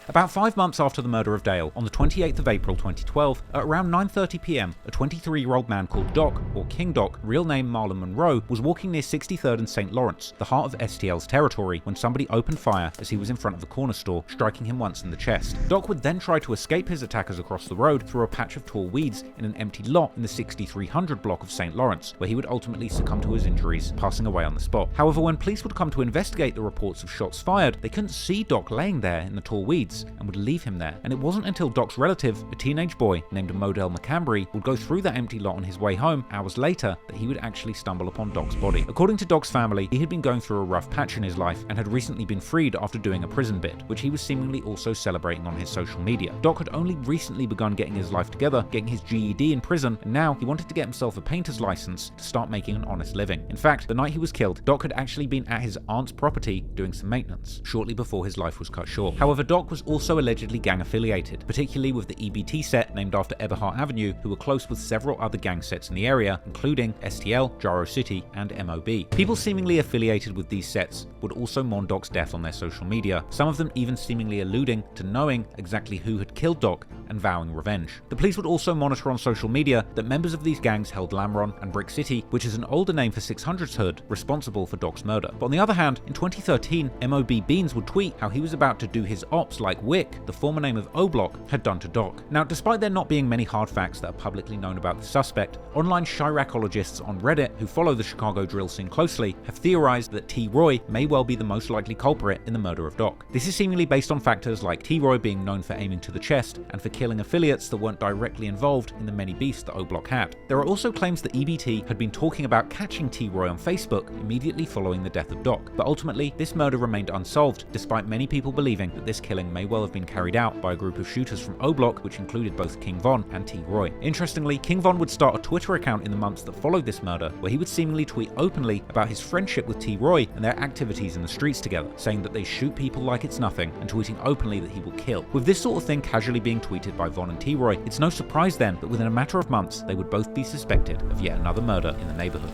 About 5 months after the murder of Dale, on the 28th of April 2012, at around 9:30 p.m, a 23-year-old man called Doc, or King Doc, real name Marlon Monroe, was walking near 63rd and St. Lawrence, the heart of STL's territory, when somebody opened fire as he was in front of the corner store, striking him once in the chest. Doc would then try to escape his attackers across the road through a patch of tall weeds in an empty lot in the 6300 block of St. Lawrence, where he would ultimately succumb to his injuries, passing away on the spot. However, when police would come to investigate the reports of shots fired, they couldn't see Doc laying there in the tall weeds and would leave him there. And it wasn't until Doc's relative, a teenage boy named Modell McCambry, would go through that empty lot on his way home hours later that he would actually stumble upon Doc's body. According to Doc's family, he had been going through a rough patch in his life and had recently been freed after doing a prison bit, which he was seemingly also celebrating on his social media. Doc had only recently begun getting his life together, getting his GED in prison, and now he wanted to get himself a painter's license to start making an honest living. In fact, the night he was killed, Doc had actually been at his aunt's property doing some maintenance, shortly before his life was cut short. However, Doc was also allegedly gang affiliated, particularly with the EBT set named after Eberhart Avenue, who were close with several other gang sets in the area, including STL, Gyro City, and MOB. People seemingly affiliated with these sets would also mourn Doc's death on their social media, some of them even seemingly alluding to knowing exactly who had killed Doc and vowing revenge. The police would also monitor on social media that members of these gangs held Lamron and Brick City, which is an older name for 600's Hood, responsible for Doc's murder. But on the other hand, in 2013, MOB Beans would tweet how he was about to do his ops like Wick, the former name of O-Block, had done to Doc. Now, despite there not being many hard facts that are publicly known about the suspect, online Chiracologists on Reddit who follow the Chicago drill scene closely have theorized that T. Roy may well be the most likely culprit in the murder of Doc. This is seemingly based on factors like T. Roy being known for aiming to the chest and for killing affiliates that weren't directly involved in the many beefs that O-Block had. There are also claims that EBT had been talking about catching T. Roy on Facebook immediately following the death of Doc, but ultimately this murder remained unsolved, despite many people believing that this killing may well have been carried out by a group of shooters from O-Block, which included both King Von and T. Roy. Interestingly, King Von would start a Twitter account in the months that followed this murder, where he would seemingly tweet openly about his friendship with T. Roy and their activities in the streets together, saying that they shoot people like it's nothing, and tweeting openly that he will kill. With this sort of thing casually being tweeted by Von and T. Roy, it's no surprise then that within a matter of months they would both be suspected of yet another murder in the neighborhood.